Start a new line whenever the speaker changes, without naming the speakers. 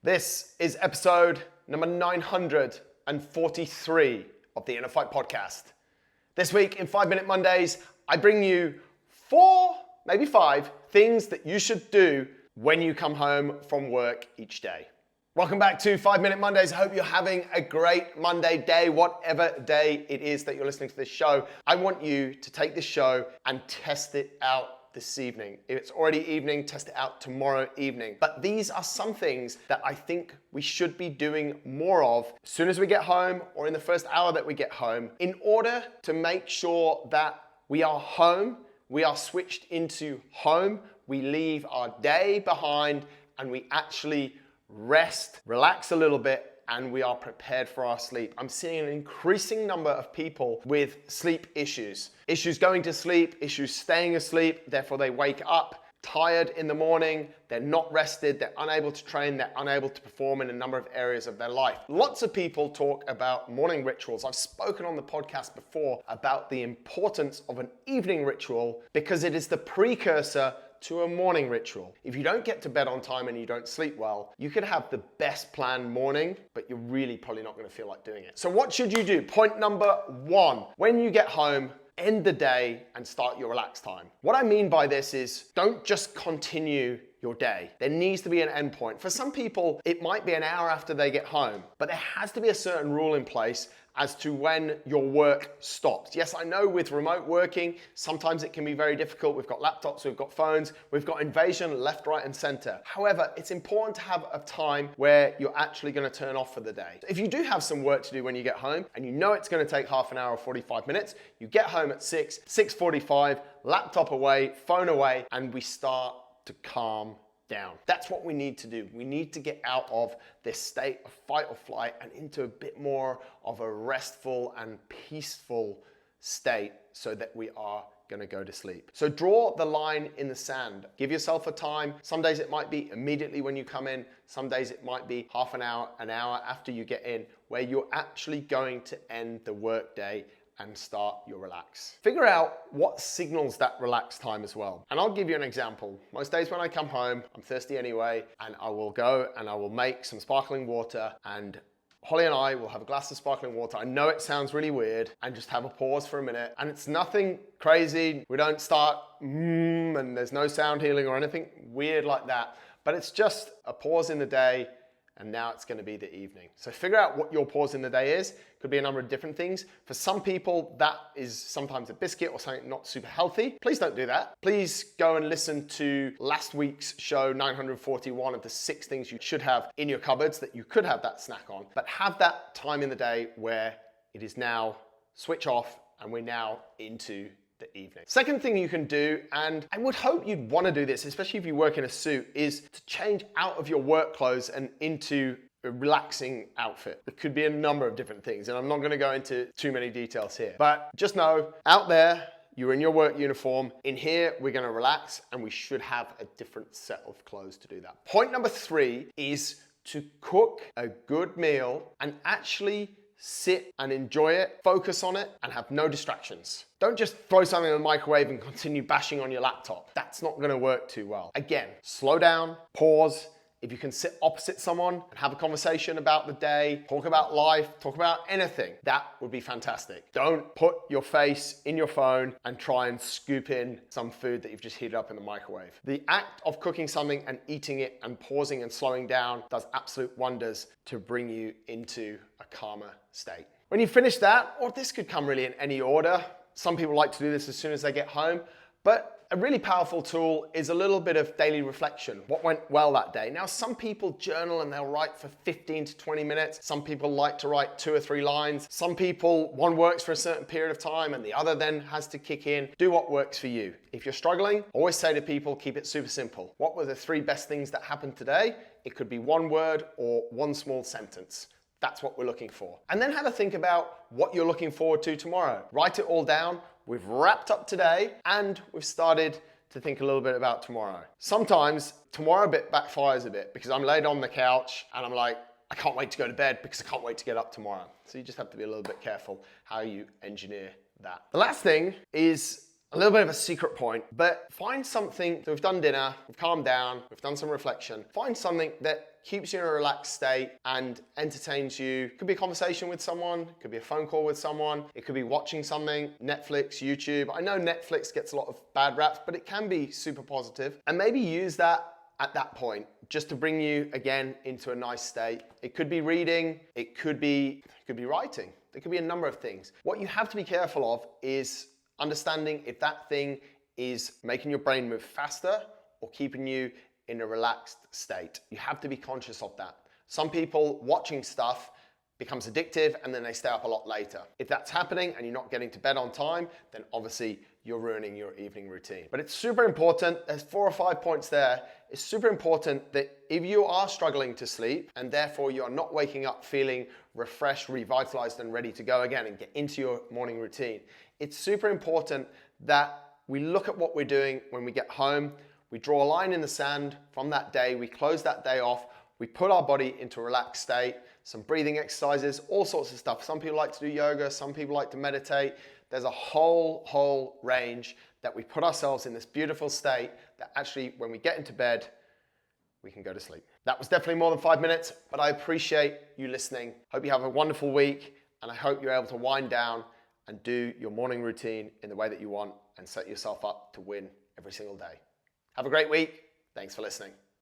This is episode number 943 of the InnerFight Podcast. This week in 5 Minute Mondays, I bring you 4, maybe 5 things that you should do when you come home from work each day. Welcome back to 5 Minute Mondays. I hope you're having a great Monday day, whatever day it is that you're listening to this show. I want you to take this show and test it out this evening. If it's already evening, test it out tomorrow evening. But these are some things that I think we should be doing more of as soon as we get home or in the first hour that we get home in order to make sure that we are home, we are switched into home, we leave our day behind and we actually rest, relax a little bit, and we are prepared for our sleep. I'm seeing an increasing number of people with sleep issues. Issues going to sleep, issues staying asleep, therefore they wake up tired in the morning, they're not rested, they're unable to train, they're unable to perform in a number of areas of their life. Lots of people talk about morning rituals. I've spoken on the podcast before about the importance of an evening ritual because it is the precursor to a morning ritual. If you don't get to bed on time and you don't sleep well, you could have the best planned morning, but you're really probably not going to feel like doing it. So what should you do? Point number 1, when you get home, end the day and start your relax time. What I mean by this is don't just continue your day. There needs to be an end point. For some people, it might be an hour after they get home, but there has to be a certain rule in place as to when your work stops. Yes, I know with remote working, sometimes it can be very difficult. We've got laptops, we've got phones, we've got invasion left, right, and center. However, it's important to have a time where you're actually gonna turn off for the day. If you do have some work to do when you get home, and you know it's gonna take half an hour or 45 minutes, you get home at 6:45, laptop away, phone away, and we start to calm down. That's what we need to do. We need to get out of this state of fight or flight and into a bit more of a restful and peaceful state so that we are going to go to sleep. So draw the line in the sand. Give yourself a time. Some days it might be immediately when you come in. Some days it might be half an hour after you get in, where you're actually going to end the workday and start your relax. Figure out what signals that relax time as well. And I'll give you an example. Most days when I come home, I'm thirsty anyway, and I will go and I will make some sparkling water, and Holly and I will have a glass of sparkling water. I know it sounds really weird, and just have a pause for a minute. And it's nothing crazy. We don't start and there's no sound healing or anything weird like that. But it's just a pause in the day, and now it's gonna be the evening. So figure out what your pause in the day is. Could be a number of different things. For some people, that is sometimes a biscuit or something not super healthy. Please don't do that. Please go and listen to last week's show, 941, of the 6 things you should have in your cupboards that you could have that snack on. But have that time in the day where it is now switch off and we're now into the evening. Second thing you can do, and I would hope you'd want to do this, especially if you work in a suit, is to change out of your work clothes and into a relaxing outfit. It could be a number of different things, and I'm not going to go into too many details here. But just know, out there, you're in your work uniform. In here, we're going to relax, and we should have a different set of clothes to do that. Point number 3 is to cook a good meal and actually sit and enjoy it, focus on it, and have no distractions. Don't just throw something in the microwave and continue bashing on your laptop. That's not gonna work too well. Again, slow down, pause. If you can sit opposite someone and have a conversation about the day, talk about life, talk about anything, that would be fantastic. Don't put your face in your phone and try and scoop in some food that you've just heated up in the microwave. The act of cooking something and eating it and pausing and slowing down does absolute wonders to bring you into a calmer state. When you finish that, or this could come really in any order, some people like to do this as soon as they get home, but a really powerful tool is a little bit of daily reflection. What went well that day? Now, some people journal and they'll write for 15 to 20 minutes. Some people like to write 2 or 3 lines. Some people, one works for a certain period of time and the other then has to kick in. Do what works for you. If you're struggling, always say to people, keep it super simple. What were the 3 best things that happened today? It could be 1 word or 1 small sentence. That's what we're looking for. And then have a think about what you're looking forward to tomorrow. Write it all down. We've wrapped up today and we've started to think a little bit about tomorrow. Sometimes tomorrow bit backfires a bit because I'm laid on the couch and I'm like, I can't wait to go to bed because I can't wait to get up tomorrow. So you just have to be a little bit careful how you engineer that. The last thing is A little bit of a secret point, but find something. So we've done dinner, we've calmed down, we've done some reflection. Find something that keeps you in a relaxed state and entertains you. It could be a conversation with someone, it could be a phone call with someone, it could be watching something, Netflix, YouTube. I know Netflix gets a lot of bad raps, but it can be super positive. And maybe use that at that point, just to bring you again into a nice state. It could be reading, it could be writing. There could be a number of things. What you have to be careful of is understanding if that thing is making your brain move faster or keeping you in a relaxed state. You have to be conscious of that. Some people watching stuff becomes addictive and then they stay up a lot later. If that's happening and you're not getting to bed on time, then obviously you're ruining your evening routine. But it's super important, there's 4 or 5 points there. It's super important that if you are struggling to sleep and therefore you are not waking up feeling refreshed, revitalized and ready to go again and get into your morning routine, it's super important that we look at what we're doing when we get home. We draw a line in the sand from that day, we close that day off, we put our body into a relaxed state, some breathing exercises, all sorts of stuff. Some people like to do yoga, some people like to meditate. There's a whole range that we put ourselves in this beautiful state that actually when we get into bed, we can go to sleep. That was definitely more than 5 minutes, but I appreciate you listening. Hope you have a wonderful week and I hope you're able to wind down and do your morning routine in the way that you want and set yourself up to win every single day. Have a great week. Thanks for listening.